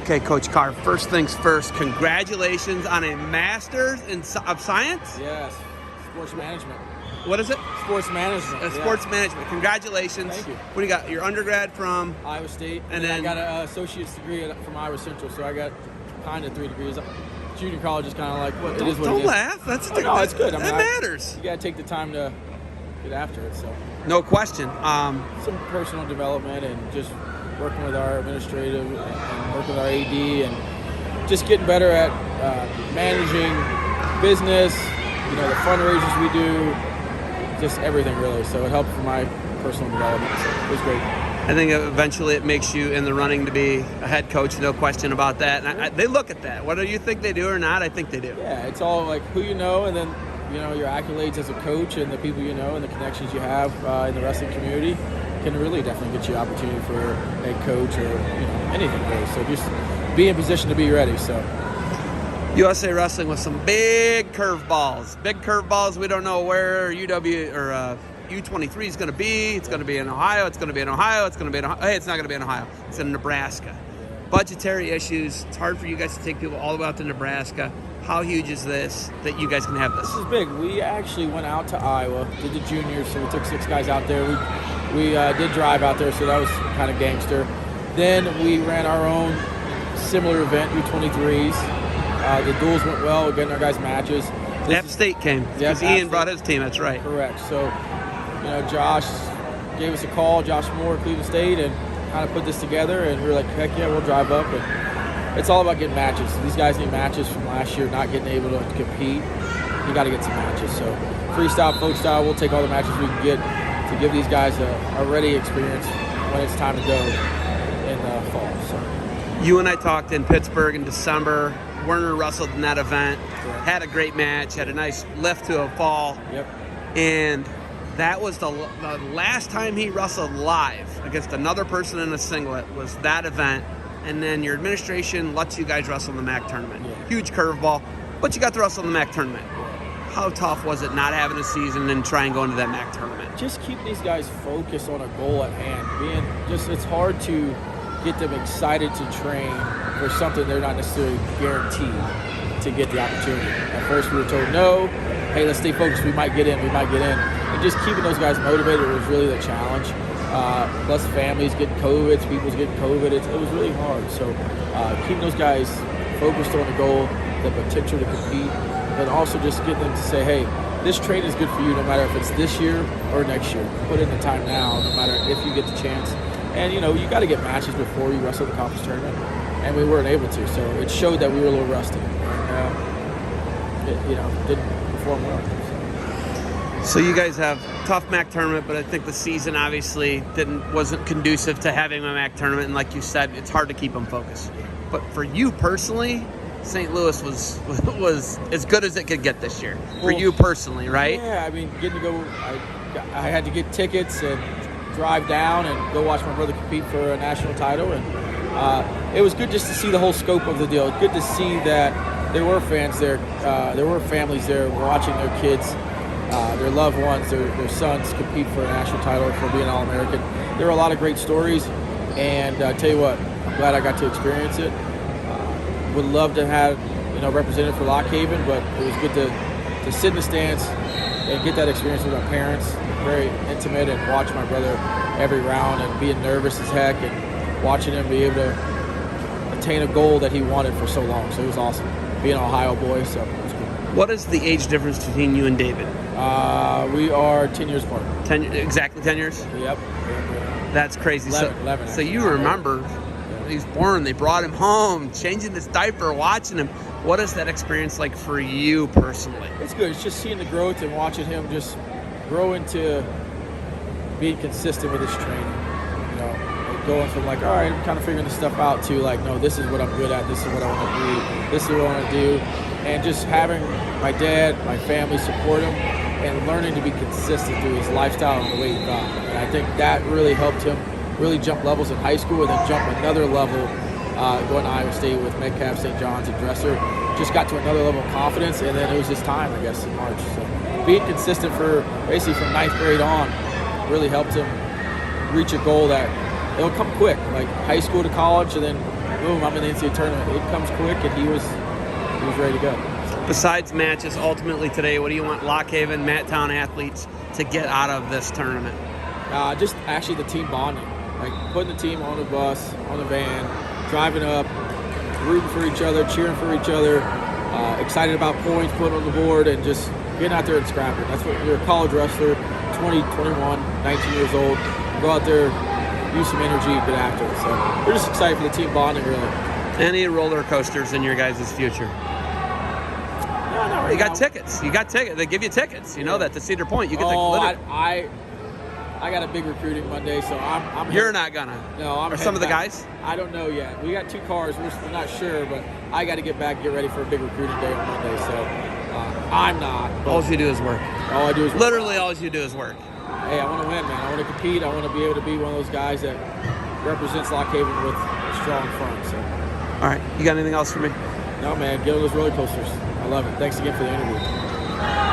Okay, Coach Carr, first things first, congratulations on a Master's of Science? Yes, sports management. What is it? Sports management. Sports management. Congratulations. Thank you. What do you got? Your undergrad from? Iowa State. And then then I got an associate's degree from Iowa Central, so I got kind of 3 degrees. Junior college is kind of like, it is what Don't it is. laugh. That's No, it's good. That matters. You got to take the time to get after it, so. No question. Some personal development and just working with our administrative and working with our AD and just getting better at managing business, the fundraisers we do, just everything really. So it helped for my personal development. So it was great. I think eventually it makes you in the running to be a head coach, no question about that. And they look at that. Whether you think they do or not, I think they do. Yeah, it's all like who you know, and then your accolades as a coach and the people you know and the connections you have in the wrestling community can really definitely get you opportunity for head coach or anything really. So just be in position to be ready. So USA Wrestling with some big curveballs. Big curveballs. We don't know where UW or U23 is going to be. It's going to be in Ohio. It's going to be in Ohio. It's going to be in Ohio. Hey, it's not going to be in Ohio. It's in Nebraska. Budgetary issues. It's hard for you guys to take people all the way out to Nebraska. How huge is this that you guys can have this? This is big. We actually went out to Iowa, did the juniors, so we took 6 guys out there. We did drive out there, so that was kind of gangster. Then we ran our own similar event, U23s. The duels went well, getting our guys matches. App State came because Ian brought his team. That's right. Correct. So, Josh gave us a call, Josh Moore, Cleveland State, and kind of put this together. And we were like, heck yeah, we'll drive up. And it's all about getting matches. These guys need matches from last year, not getting able to compete. You got to get some matches. So, freestyle, folk style, we'll take all the matches we can get to give these guys a ready experience when it's time to go in the fall. So, you and I talked in Pittsburgh in December. Werner wrestled in that event, had a great match, had a nice lift to a fall. Yep. And that was the last time he wrestled live against another person in a singlet was that event. And then your administration lets you guys wrestle in the MAC tournament. Yeah. Huge curveball, but you got to wrestle in the MAC tournament. How tough was it not having a season and try and go into that MAC tournament? Just keep these guys focused on a goal at hand. It's hard to get them excited to train for something they're not necessarily guaranteed to get the opportunity. At first we were told no, hey, let's stay focused, we might get in. And just keeping those guys motivated was really the challenge. Plus families getting COVID, people's getting COVID, it was really hard. So keeping those guys focused on the goal, the potential to compete, but also just getting them to say, hey, this training is good for you no matter if it's this year or next year. Put in the time now, no matter if you get the chance. And, you got to get matches before you wrestle the conference tournament. And we weren't able to. So it showed that we were a little rusty. Didn't perform well. So you guys have tough MAC tournament, but I think the season obviously wasn't conducive to having a MAC tournament. And like you said, it's hard to keep them focused. But for you personally, St. Louis was as good as it could get this year. For you personally, right? Yeah, getting to go, I had to get tickets and drive down and go watch my brother compete for a national title, and it was good just to see the whole scope of the deal. Good to see that there were fans there, there were families there watching their kids, their loved ones, their sons compete for a national title, for being All-American. There were a lot of great stories, and I tell you what, I'm glad I got to experience it. Would love to have represented for Lock Haven, but it was good to sit in the stands and get that experience with my parents. Very intimate, and watch my brother every round and being nervous as heck and watching him be able to attain a goal that he wanted for so long. So it was awesome. Being an Ohio boy, so it was cool. What is the age difference between you and David? We are 10 years apart. Exactly 10 years? Yep. That's crazy. 11 so you remember he was born, they brought him home, changing his diaper, watching him. What is that experience like for you personally? It's good. It's just seeing the growth and watching him just grow into being consistent with his training. Going from like, all right, I'm kind of figuring this stuff out to like, no, this is what I'm good at. This is what I want to do. This is what I want to do. And just having my dad, my family support him and learning to be consistent through his lifestyle and the way he thought. And I think that really helped him really jump levels in high school and then jump another level going to Iowa State with Metcalf, St. John's, and Dresser. Just got to another level of confidence, and then it was his time, I guess, in March. So being consistent for basically from 9th grade on really helped him reach a goal that it'll come quick, like high school to college, and then boom, I'm in the NCAA tournament. It comes quick, and he was ready to go. Besides matches, ultimately today, what do you want Lock Haven, Matt Town athletes to get out of this tournament? Just actually the team bonding, like putting the team on the bus, on the van, driving up, rooting for each other, cheering for each other, excited about points, putting on the board, and just getting out there and scrapping. That's what you're a college wrestler, 20, 21, 19 years old. Go out there, use some energy, get after it. So we're just excited for the team bonding, really. Any roller coasters in your guys' future? No, not right You got now. tickets. You got tickets. They give you tickets. You know that to Cedar Point. You get to. I got a big recruiting Monday, so I'm. You're not gonna. No, I'm. Or some of the heading guys? back. I don't know yet. We got 2 cars. We're not sure, but I got to get back, get ready for a big recruiting day on Monday. So I'm not. All you do is work. All I do is work. Literally, all you do is work. Hey, I want to win, man. I want to compete. I want to be able to be one of those guys that represents Lock Haven with a strong front. So. All right. You got anything else for me? No, man. Get on those roller coasters. I love it. Thanks again for the interview.